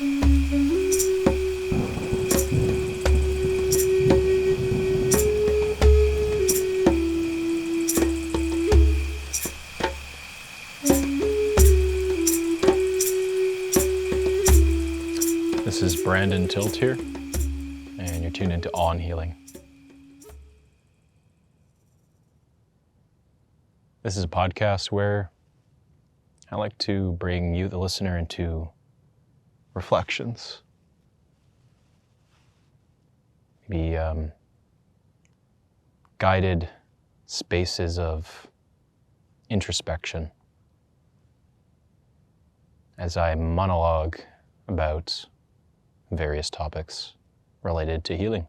This is Brandon Tilt here, and you're tuned into On Healing. This is a podcast where I like to bring you, the listener, into reflections. Maybe guided spaces of introspection as I monologue about various topics related to healing.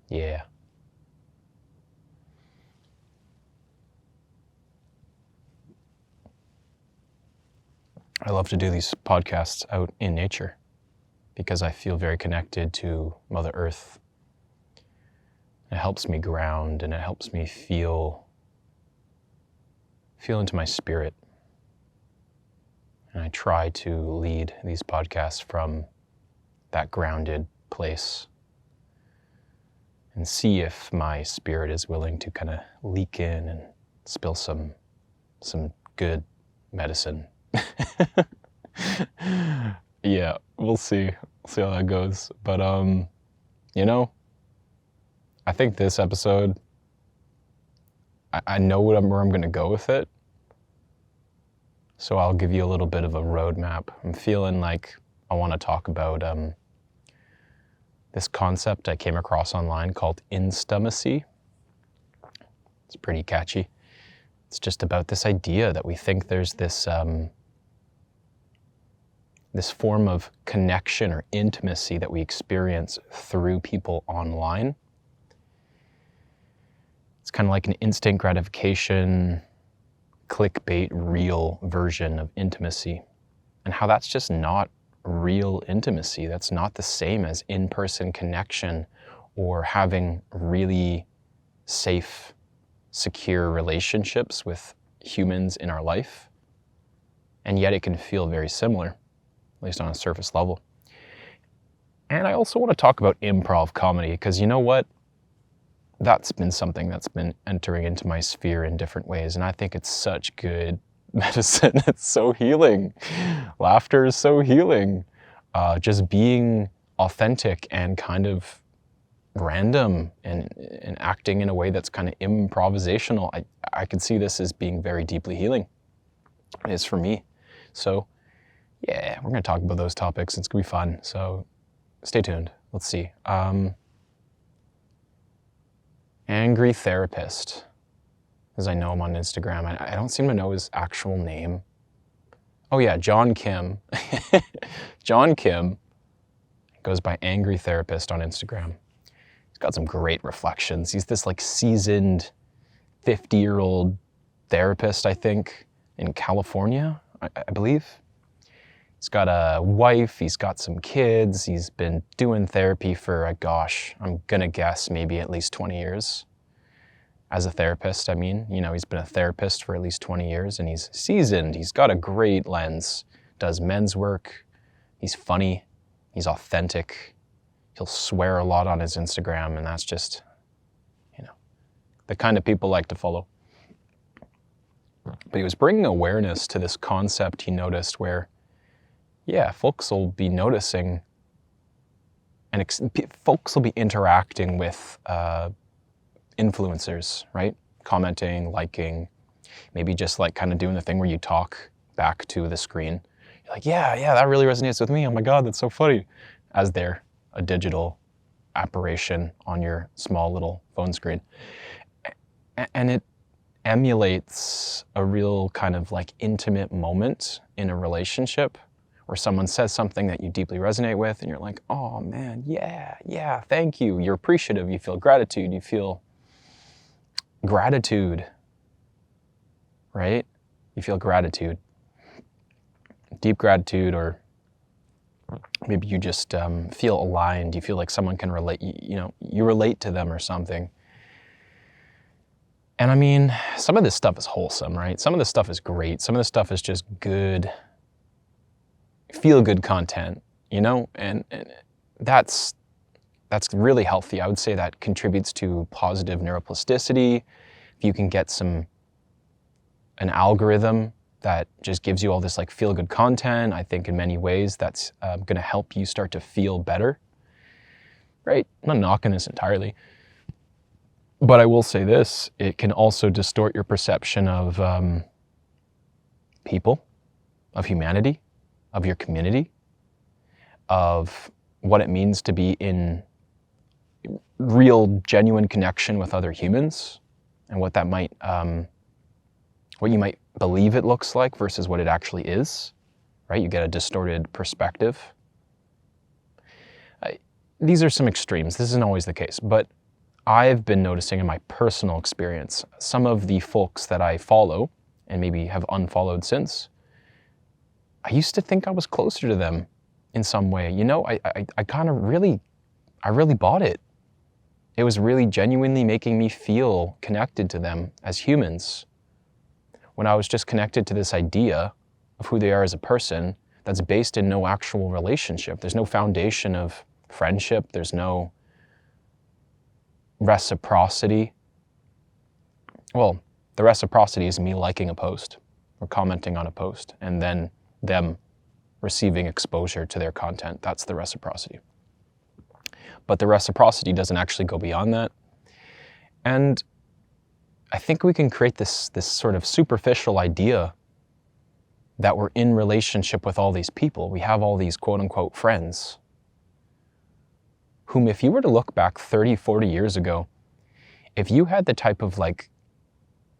Yeah. I love to do these podcasts out in nature because I feel very connected to Mother Earth. It helps me ground and it helps me feel into my spirit. And I try to lead these podcasts from that grounded place and see if my spirit is willing to kind of leak in and spill some good medicine. Yeah, we'll see. We'll see how that goes. But, I think this episode, I know where I'm going to go with it. So I'll give you a little bit of a roadmap. I'm feeling like I want to talk about this concept I came across online called Instamacy. It's pretty catchy. It's just about this idea that we think there's this this form of connection or intimacy that we experience through people online. It's kind of like an instant gratification, clickbait reel version of intimacy, and how that's just not real intimacy. That's not the same as in-person connection or having really safe, secure relationships with humans in our life. And yet it can feel very similar, at least on a surface level. And I also want to talk about improv comedy, because you know what? That's been something that's been entering into my sphere in different ways, and I think it's such good medicine. It's so healing. Laughter is so healing. Just being authentic and kind of random and acting in a way that's kind of improvisational. I can see this as being very deeply healing. It is for me. So yeah, we're going to talk about those topics. It's going to be fun. So stay tuned. Let's see. Angry Therapist, as I know him on Instagram. I don't seem to know his actual name. Oh yeah, John Kim. John Kim goes by Angry Therapist on Instagram. He's got some great reflections. He's this like seasoned 50-year-old therapist, I think, in California, I believe. He's got a wife, he's got some kids, he's been doing therapy for, I'm gonna guess maybe at least 20 years. As a therapist, he's been a therapist for at least 20 years and he's seasoned, he's got a great lens, does men's work, he's funny, he's authentic, he'll swear a lot on his Instagram, and that's just, the kind of people like to follow. But he was bringing awareness to this concept he noticed where, folks will be noticing and folks will be interacting with influencers, right? Commenting, liking, maybe just like kind of doing the thing where you talk back to the screen. You're like, yeah, that really resonates with me. Oh my God, that's so funny. As they're a digital apparition on your small little phone screen. And it emulates a real kind of like intimate moment in a relationship where someone says something that you deeply resonate with and you're like, oh man, yeah, thank you. You're appreciative, you feel gratitude, right? You feel gratitude, deep gratitude, or maybe you just feel aligned. You feel like someone can relate, you relate to them or something. And some of this stuff is wholesome, right? Some of this stuff is great. Some of this stuff is just good feel-good content, you know? And that's really healthy. I would say that contributes to positive neuroplasticity. If you can get an algorithm that just gives you all this like feel-good content, I think in many ways that's going to help you start to feel better, right? I'm not knocking this entirely, but I will say this, it can also distort your perception of people, of humanity, of your community, of what it means to be in real, genuine connection with other humans, and what that might, what you might believe it looks like versus what it actually is, right? You get a distorted perspective. These are some extremes. This isn't always the case, but I've been noticing in my personal experience, some of the folks that I follow and maybe have unfollowed since, I used to think I was closer to them in some way. You know, I kind of really bought it. It was really genuinely making me feel connected to them as humans, when I was just connected to this idea of who they are as a person that's based in no actual relationship. There's no foundation of friendship. There's no reciprocity. Well, the reciprocity is me liking a post or commenting on a post and then them receiving exposure to their content. That's the reciprocity. But the reciprocity doesn't actually go beyond that. And I think we can create this sort of superficial idea that we're in relationship with all these people. We have all these quote unquote friends whom, if you were to look back 30, 40 years ago, if you had the type of like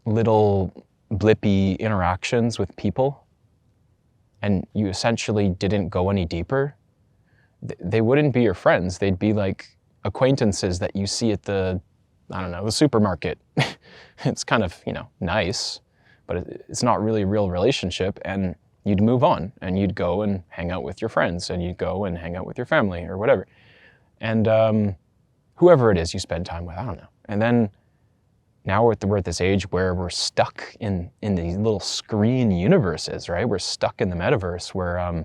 little blippy interactions with people and you essentially didn't go any deeper, they wouldn't be your friends. They'd be like acquaintances that you see at the supermarket. It's kind of, nice, but it's not really a real relationship, and you'd move on and you'd go and hang out with your friends and you'd go and hang out with your family or whatever. And whoever it is you spend time with, I don't know. And then now we're at this age where we're stuck in these little screen universes, right? We're stuck in the metaverse. We're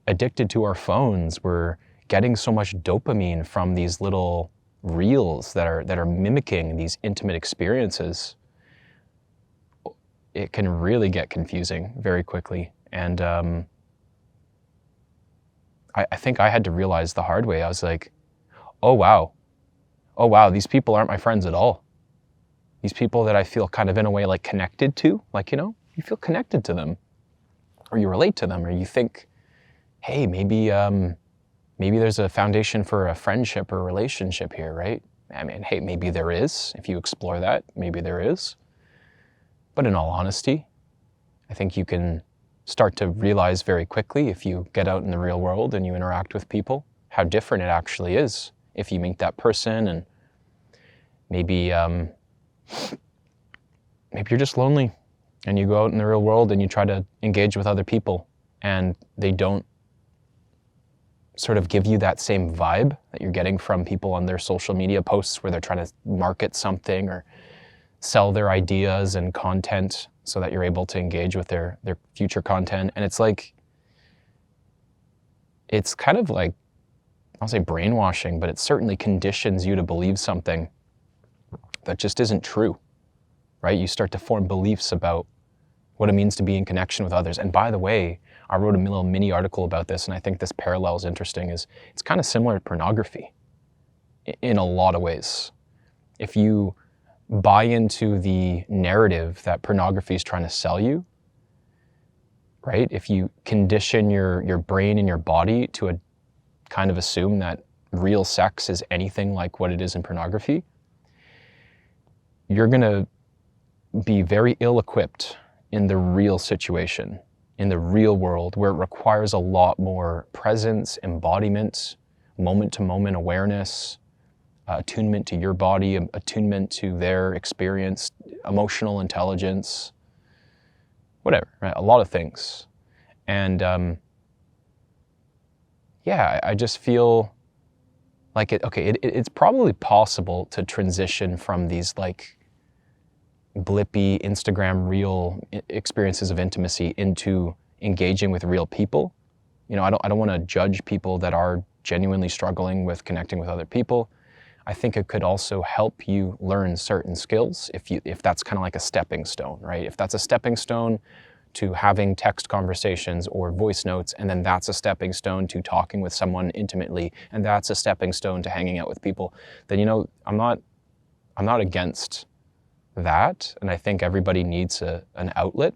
addicted to our phones. We're getting so much dopamine from these little reels that are mimicking these intimate experiences. It can really get confusing very quickly. And I think I had to realize the hard way. I was like, oh wow, these people aren't my friends at all. These people that I feel kind of in a way like connected to, like, you feel connected to them, or you relate to them, or you think, hey, maybe there's a foundation for a friendship or a relationship here, right? I mean, hey, maybe there is. If you explore that, maybe there is. But in all honesty, I think you can start to realize very quickly, if you get out in the real world and you interact with people, how different it actually is. If you meet that person and maybe you're just lonely and you go out in the real world and you try to engage with other people and they don't sort of give you that same vibe that you're getting from people on their social media posts where they're trying to market something or sell their ideas and content so that you're able to engage with their future content. And it's like, it's kind of like, I'll say brainwashing, but it certainly conditions you to believe something that just isn't true, right? You start to form beliefs about what it means to be in connection with others. And by the way, I wrote a little mini article about this, and I think this parallel is interesting, is it's kind of similar to pornography in a lot of ways. If you buy into the narrative that pornography is trying to sell you, right? If you condition your brain and your body to kind of assume that real sex is anything like what it is in pornography, you're gonna be very ill-equipped in the real situation, in the real world, where it requires a lot more presence, embodiment, moment-to-moment awareness, attunement to your body, attunement to their experience, emotional intelligence, whatever, right? A lot of things. And I just feel like it's probably possible to transition from these like blippy Instagram reel experiences of intimacy into engaging with real people. I don't want to judge people that are genuinely struggling with connecting with other people. I think it could also help you learn certain skills if that's kind of like a stepping stone, right? If that's a stepping stone to having text conversations or voice notes, and then that's a stepping stone to talking with someone intimately, and that's a stepping stone to hanging out with people, then I'm not against that, and I think everybody needs an outlet.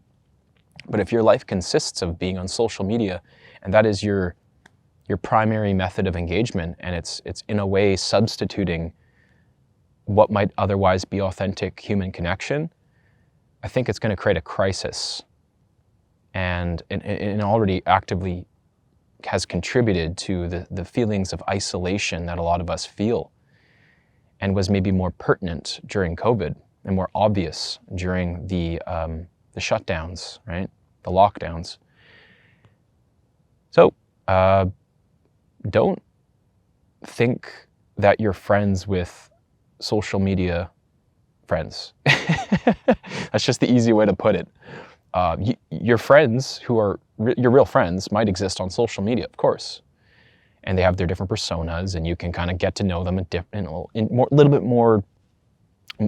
But if your life consists of being on social media, and that is your primary method of engagement, and it's in a way substituting what might otherwise be authentic human connection, I think it's going to create a crisis, and it already actively has contributed to the feelings of isolation that a lot of us feel, and was maybe more pertinent during COVID and more obvious during the shutdowns, right? The lockdowns. So don't think that you're friends with social media friends. That's just the easy way to put it. Your friends who are your real friends might exist on social media, of course, and they have their different personas, and you can kind of get to know them in a little bit more,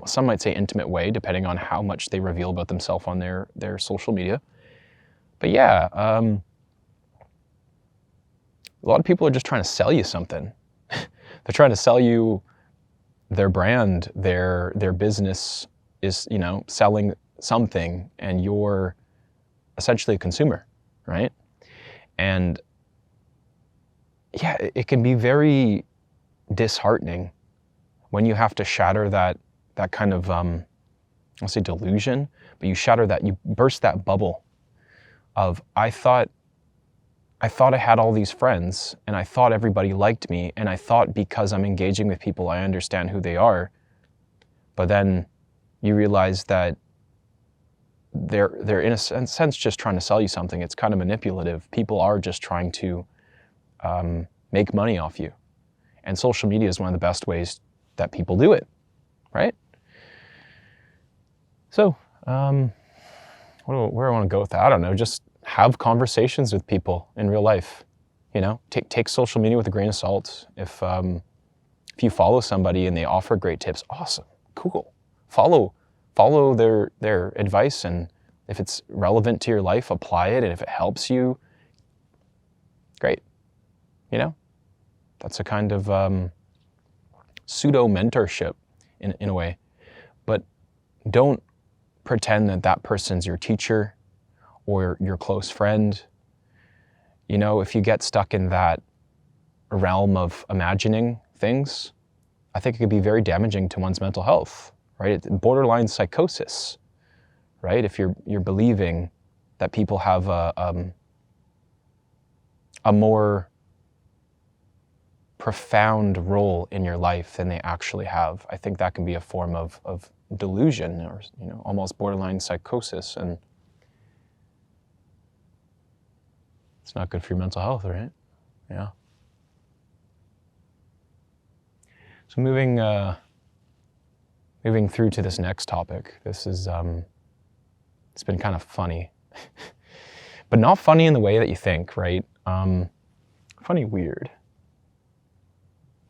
some might say intimate way, depending on how much they reveal about themselves on their social media. But yeah, a lot of people are just trying to sell you something. They're trying to sell you their brand, their business is, selling something, and you're essentially a consumer, right? And yeah, it can be very disheartening when you have to shatter that kind of, I'll say delusion, but you burst that bubble of, I thought I had all these friends, and I thought everybody liked me, and I thought because I'm engaging with people, I understand who they are. But then you realize that they're in a sense just trying to sell you something. It's kind of manipulative. People are just trying to make money off you. And social media is one of the best ways that people do it, right? So, where I want to go with that, I don't know, just have conversations with people in real life. Take social media with a grain of salt. If you follow somebody and they offer great tips, awesome, cool. Follow their advice, and if it's relevant to your life, apply it, and if it helps you, great. That's a kind of pseudo mentorship in a way. But don't pretend that person's your teacher or your close friend. If you get stuck in that realm of imagining things, I think it could be very damaging to one's mental health, right? It's borderline psychosis, right? If you're believing that people have a more profound role in your life than they actually have, I think that can be a form of delusion, or almost borderline psychosis, and it's not good for your mental health, right? Yeah. So moving through to this next topic. This is it's been kind of funny, but not funny in the way that you think, right? Funny, weird.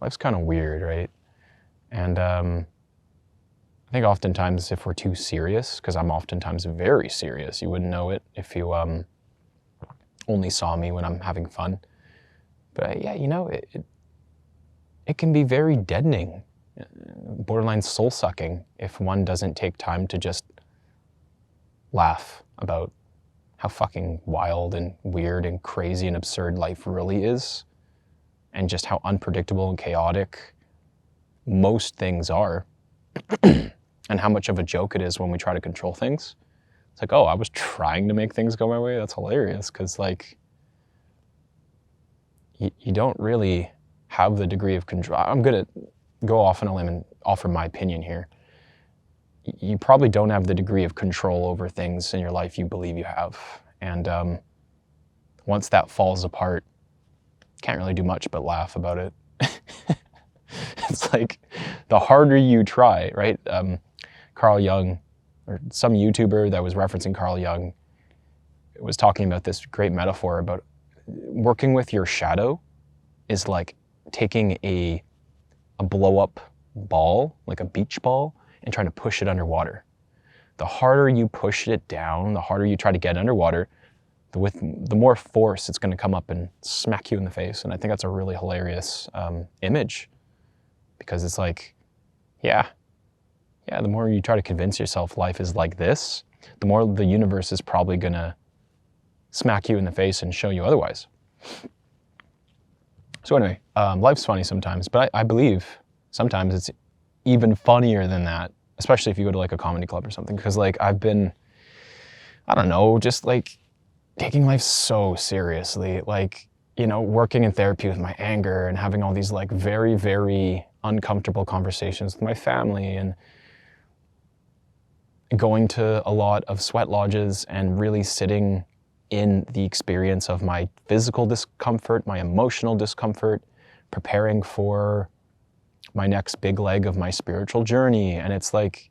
Life's kind of weird, right? And I think oftentimes if we're too serious, because I'm oftentimes very serious, you wouldn't know it if you only saw me when I'm having fun. But yeah, it can be very deadening, borderline soul-sucking, if one doesn't take time to just laugh about how fucking wild and weird and crazy and absurd life really is, and just how unpredictable and chaotic most things are, and how much of a joke it is when we try to control things. It's like, oh, I was trying to make things go my way? That's hilarious, because you don't really have the degree of control. I'm going to go off on a limb and offer my opinion here. You probably don't have the degree of control over things in your life you believe you have. And once that falls apart, can't really do much but laugh about it. It's like the harder you try, right? Carl Jung, or some YouTuber that was referencing Carl Jung, was talking about this great metaphor about working with your shadow is like taking a blow up ball, like a beach ball, and trying to push it underwater. The harder you push it down, the harder you try to get underwater, the more force it's going to come up and smack you in the face. And I think that's a really hilarious image, because it's like, yeah, the more you try to convince yourself life is like this, the more the universe is probably going to smack you in the face and show you otherwise. So anyway, life's funny sometimes, but I believe sometimes it's even funnier than that, especially if you go to like a comedy club or something, because like I've been, I don't know, just like taking life so seriously, like, you know, working in therapy with my anger and having all these like very, very uncomfortable conversations with my family, and going to a lot of sweat lodges and really sitting in the experience of my physical discomfort, my emotional discomfort, preparing for my next big leg of my spiritual journey. And it's like,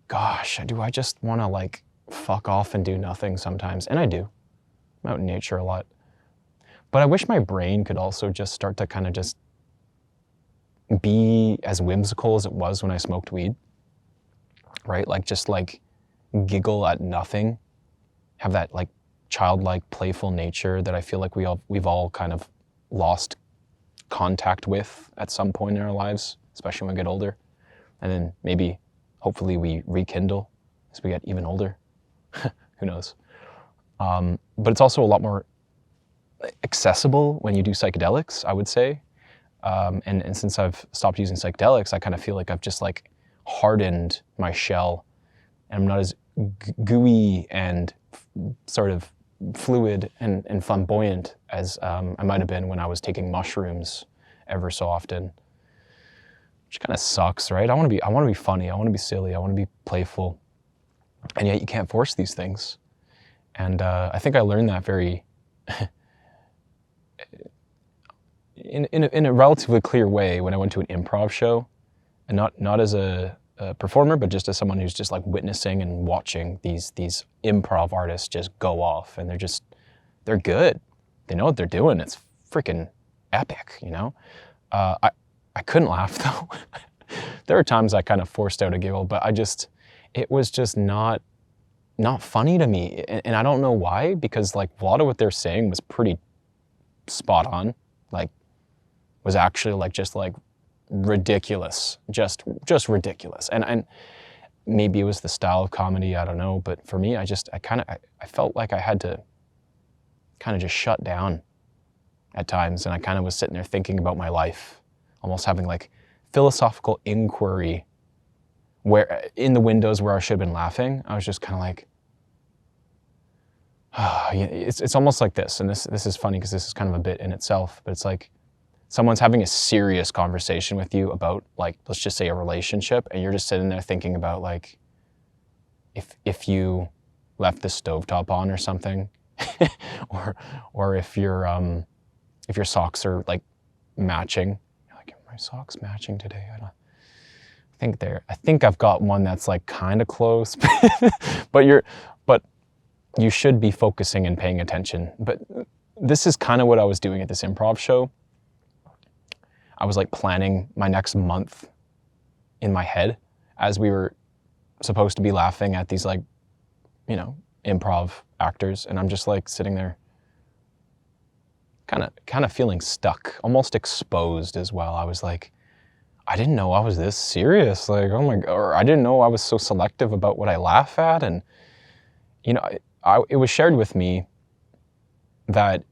gosh, do I just want to like fuck off and do nothing sometimes? And I do. I'm out in nature a lot. But I wish my brain could also just start to kind of just be as whimsical as it was when I smoked weed, right? Like just like giggle at nothing, have that like childlike, playful nature that I feel like we've all kind of lost contact with at some point in our lives, especially when we get older. And then maybe, hopefully, we rekindle as we get even older. Who knows? But it's also a lot more accessible when you do psychedelics, I would say. And since I've stopped using psychedelics, I kind of feel like I've just like hardened my shell, and I'm not as gooey and sort of fluid and flamboyant as I might have been when I was taking mushrooms ever so often, which kind of sucks, right? I want to be funny, I want to be silly, I want to be playful, and yet you can't force these things. And I think I learned that very in a relatively clear way when I went to an improv show, and not as a performer, but just as someone who's just like witnessing and watching these improv artists just go off, and they're good. They know what they're doing. It's freaking epic, you know? I couldn't laugh though. There were times I kind of forced out a giggle, but it was just not funny to me. And I don't know why, because like a lot of what they're saying was pretty spot on. Like, was actually like just like ridiculous, just ridiculous. And maybe it was the style of comedy, I don't know. But for me, I felt like I had to kind of just shut down at times. And I kind of was sitting there thinking about my life, almost having like philosophical inquiry, where in the windows where I should have been laughing, I was just kind of like, it's almost like this. And this is funny because this is kind of a bit in itself, but it's like someone's having a serious conversation with you about, like, let's just say a relationship, and you're just sitting there thinking about like, if you left the stovetop on or something, or if your socks are like matching. You're like, are my socks matching today? I think I've got one that's like kind of close, but you should be focusing and paying attention. But this is kind of what I was doing at this improv show. I was like planning my next month in my head as we were supposed to be laughing at these like, you know, improv actors. And I'm just like sitting there kind of feeling stuck, almost exposed as well. I was like, I didn't know I was this serious. Like, oh my God, or I didn't know I was so selective about what I laugh at. And, you know, it was shared with me that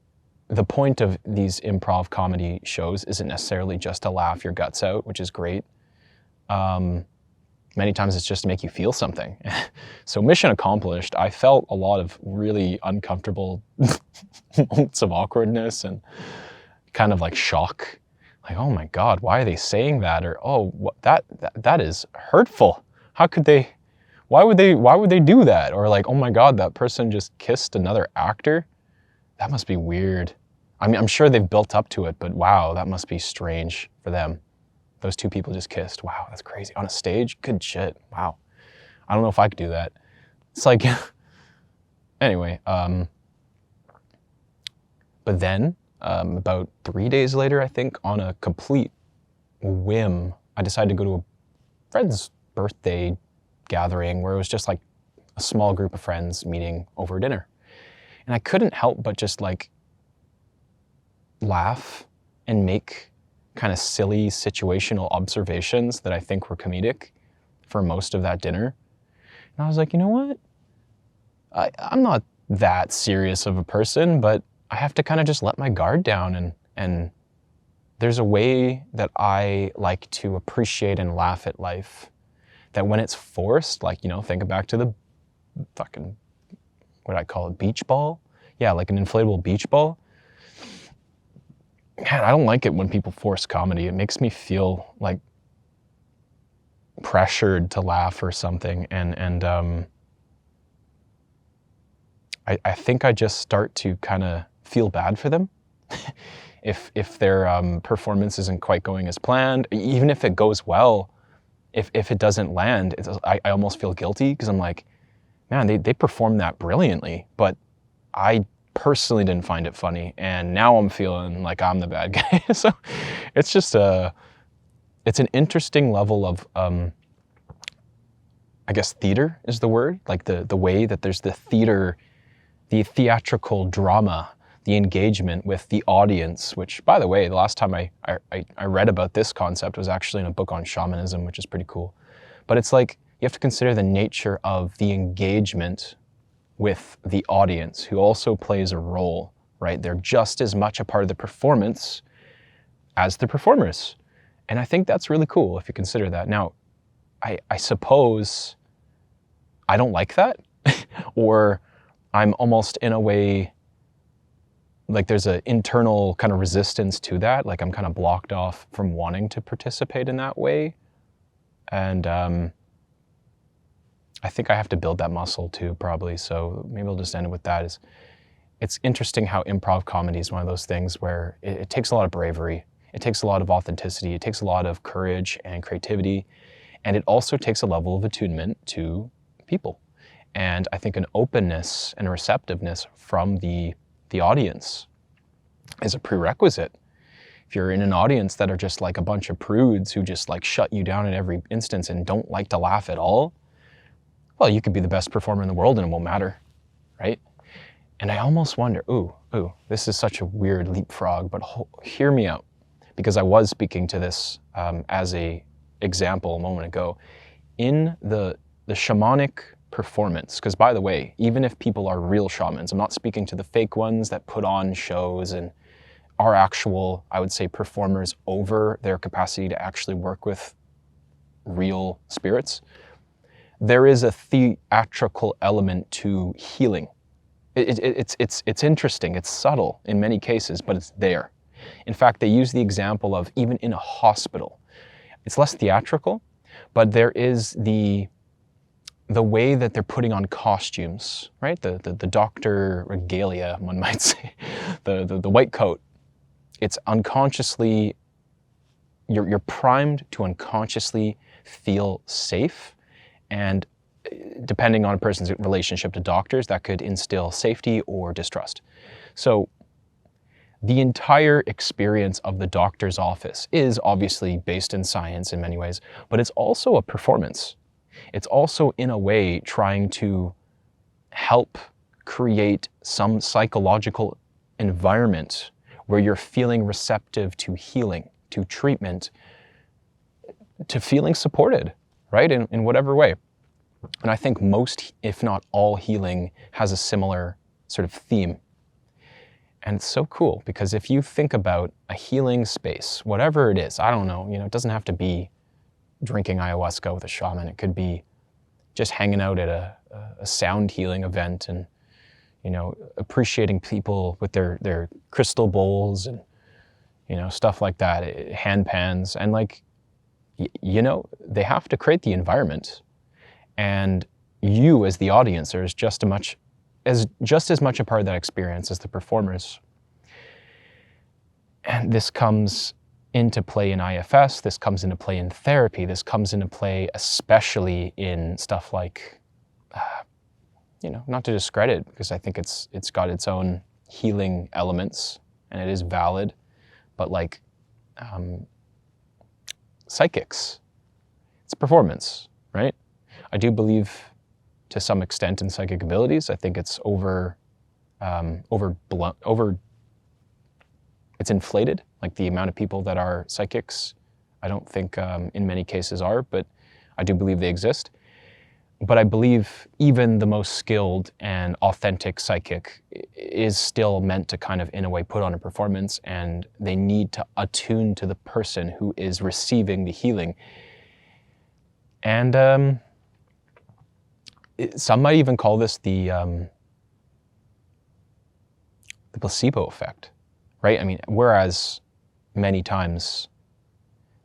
the point of these improv comedy shows isn't necessarily just to laugh your guts out, which is great. Many times it's just to make you feel something. So mission accomplished. I felt a lot of really uncomfortable moments of awkwardness and kind of like shock. Like, oh my God, why are they saying that? Or, oh, that is hurtful. Why would they do that? Or like, oh my God, that person just kissed another actor. That must be weird. I mean, I'm sure they've built up to it, but wow, that must be strange for them. Those two people just kissed. Wow, that's crazy. On a stage? Good shit. Wow. I don't know if I could do that. It's like, anyway, But then about 3 days later, I think, on a complete whim, I decided to go to a friend's birthday gathering where it was just like a small group of friends meeting over dinner. And I couldn't help but just like laugh and make kind of silly situational observations that I think were comedic for most of that dinner. And I was like, you know what? I'm not that serious of a person, but I have to kind of just let my guard down, and there's a way that I like to appreciate and laugh at life that when it's forced, like, you know, think back to the fucking, what I call it, beach ball? Yeah, like an inflatable beach ball. Man, I don't like it when people force comedy. It makes me feel like pressured to laugh or something, and I think I just start to kind of feel bad for them if their performance isn't quite going as planned. Even if it goes well, if it doesn't land, I almost feel guilty because I'm like, man, they performed that brilliantly, but I personally didn't find it funny, and now I'm feeling like I'm the bad guy. So it's just it's an interesting level of I guess theater is the word, like the way that there's the theater, the theatrical drama, the engagement with the audience, which, by the way, the last time I read about this concept was actually in a book on shamanism, which is pretty cool. But it's like, you have to consider the nature of the engagement with the audience, who also plays a role, right? They're just as much a part of the performance as the performers. And I think that's really cool if you consider that. Now, I suppose I don't like that, or I'm almost in a way, like there's an internal kind of resistance to that. Like I'm kind of blocked off from wanting to participate in that way. And I think I have to build that muscle too, probably. So maybe I'll just end it with that. It's interesting how improv comedy is one of those things where it takes a lot of bravery. It takes a lot of authenticity. It takes a lot of courage and creativity. And it also takes a level of attunement to people. And I think an openness and a receptiveness from the audience is a prerequisite. If you're in an audience that are just like a bunch of prudes who just like shut you down in every instance and don't like to laugh at all, well, you could be the best performer in the world and it won't matter, right? And I almost wonder, this is such a weird leapfrog, but hear me out, because I was speaking to this as a example a moment ago. In the shamanic performance, because by the way, even if people are real shamans, I'm not speaking to the fake ones that put on shows and are actual, I would say, performers over their capacity to actually work with real spirits. There is a theatrical element to healing. It's interesting, it's subtle in many cases, but it's there. In fact, they use the example of even in a hospital. It's less theatrical, but there is the way that they're putting on costumes, right? The doctor regalia, one might say, the white coat. It's unconsciously, you're primed to unconsciously feel safe, and depending on a person's relationship to doctors, that could instill safety or distrust. So the entire experience of the doctor's office is obviously based in science in many ways, but it's also a performance. It's also, in a way, trying to help create some psychological environment where you're feeling receptive to healing, to treatment, to feeling supported, right, in whatever way. And I think most, if not all, healing has a similar sort of theme. And it's so cool, because if you think about a healing space, whatever it is, I don't know, it doesn't have to be drinking ayahuasca with a shaman. It could be just hanging out at a sound healing event and, appreciating people with their crystal bowls and, stuff like that, hand pans. And like, they have to create the environment. And you as the audience are just as much a part of that experience as the performers. And this comes into play in IFS, this comes into play in therapy, this comes into play especially in stuff like, not to discredit, because I think it's got its own healing elements, and it is valid, but like psychics, it's performance, right? I do believe to some extent in psychic abilities. I think it's it's inflated, like the amount of people that are psychics. I don't think in many cases are, but I do believe they exist. But I believe even the most skilled and authentic psychic is still meant to kind of, in a way, put on a performance, and they need to attune to the person who is receiving the healing. And some might even call this the placebo effect, right? I mean, whereas many times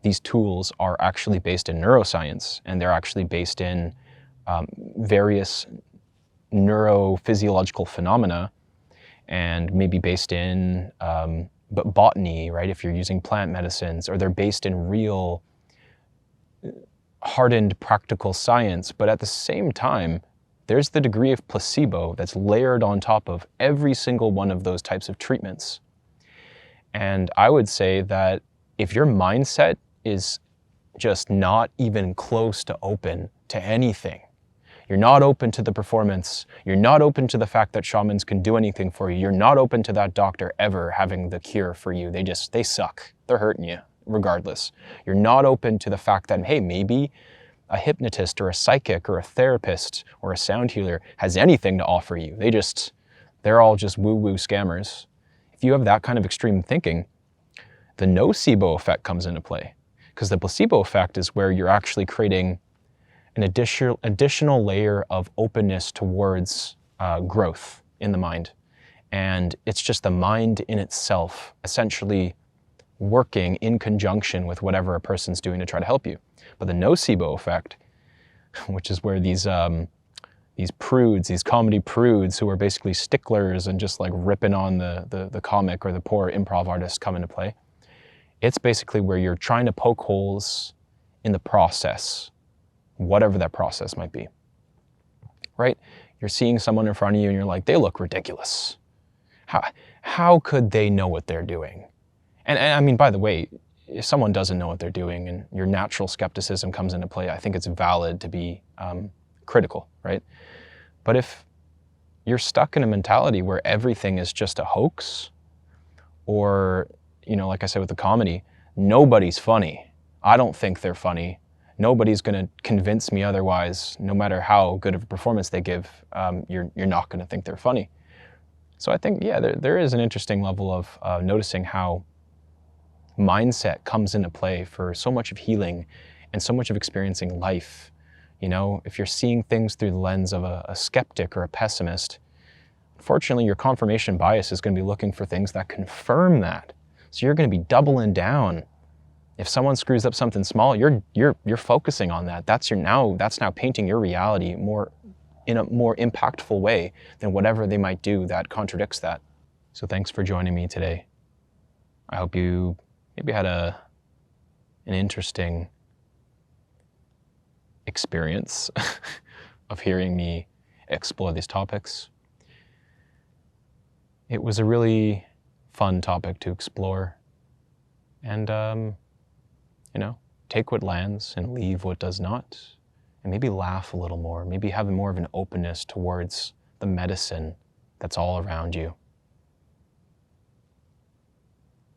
these tools are actually based in neuroscience, and they're actually based in various neurophysiological phenomena, and maybe based in botany, right? If you're using plant medicines, or they're based in real hardened practical science. But at the same time, there's the degree of placebo that's layered on top of every single one of those types of treatments. And I would say that if your mindset is just not even close to open to anything, you're not open to the performance, you're not open to the fact that shamans can do anything for you, you're not open to that doctor ever having the cure for you, they suck, they're hurting you regardless. You're not open to the fact that, hey, maybe a hypnotist or a psychic or a therapist or a sound healer has anything to offer you. They're all just woo-woo scammers. If you have that kind of extreme thinking, the nocebo effect comes into play, because the placebo effect is where you're actually creating an additional layer of openness towards growth in the mind. And it's just the mind in itself essentially working in conjunction with whatever a person's doing to try to help you. But the nocebo effect, which is where these prudes, these comedy prudes who are basically sticklers and just like ripping on the comic or the poor improv artist come into play. It's basically where you're trying to poke holes in the process, whatever that process might be, right? You're seeing someone in front of you and you're like, they look ridiculous. How could they know what they're doing? And I mean, by the way, if someone doesn't know what they're doing and your natural skepticism comes into play, I think it's valid to be critical, right? But if you're stuck in a mentality where everything is just a hoax, or, like I said with the comedy, nobody's funny. I don't think they're funny. Nobody's gonna convince me otherwise. No matter how good of a performance they give, you're not gonna think they're funny. So I think, yeah, there is an interesting level of noticing how mindset comes into play for so much of healing and so much of experiencing life. If you're seeing things through the lens of a skeptic or a pessimist, unfortunately your confirmation bias is going to be looking for things that confirm that. So you're going to be doubling down. If someone screws up something small, you're focusing on that. That's now painting your reality in a more impactful way than whatever they might do that contradicts that. So thanks for joining me today. I hope you maybe had an interesting experience of hearing me explore these topics. It was a really fun topic to explore, and take what lands and leave what does not, and maybe laugh a little more, maybe have more of an openness towards the medicine that's all around you.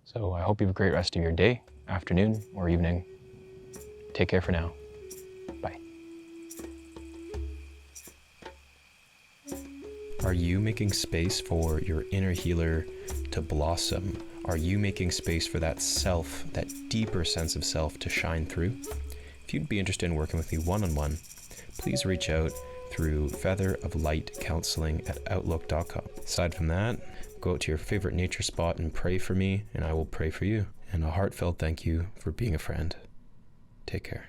So I hope you have a great rest of your day, afternoon, or evening. Take care for now. Bye. Are you making space for your inner healer to blossom? Are you making space for that self, that deeper sense of self to shine through? If you'd be interested in working with me one-on-one, please reach out through featheroflightcounseling@outlook.com. Aside from that, go out to your favorite nature spot and pray for me, and I will pray for you. And a heartfelt thank you for being a friend. Take care.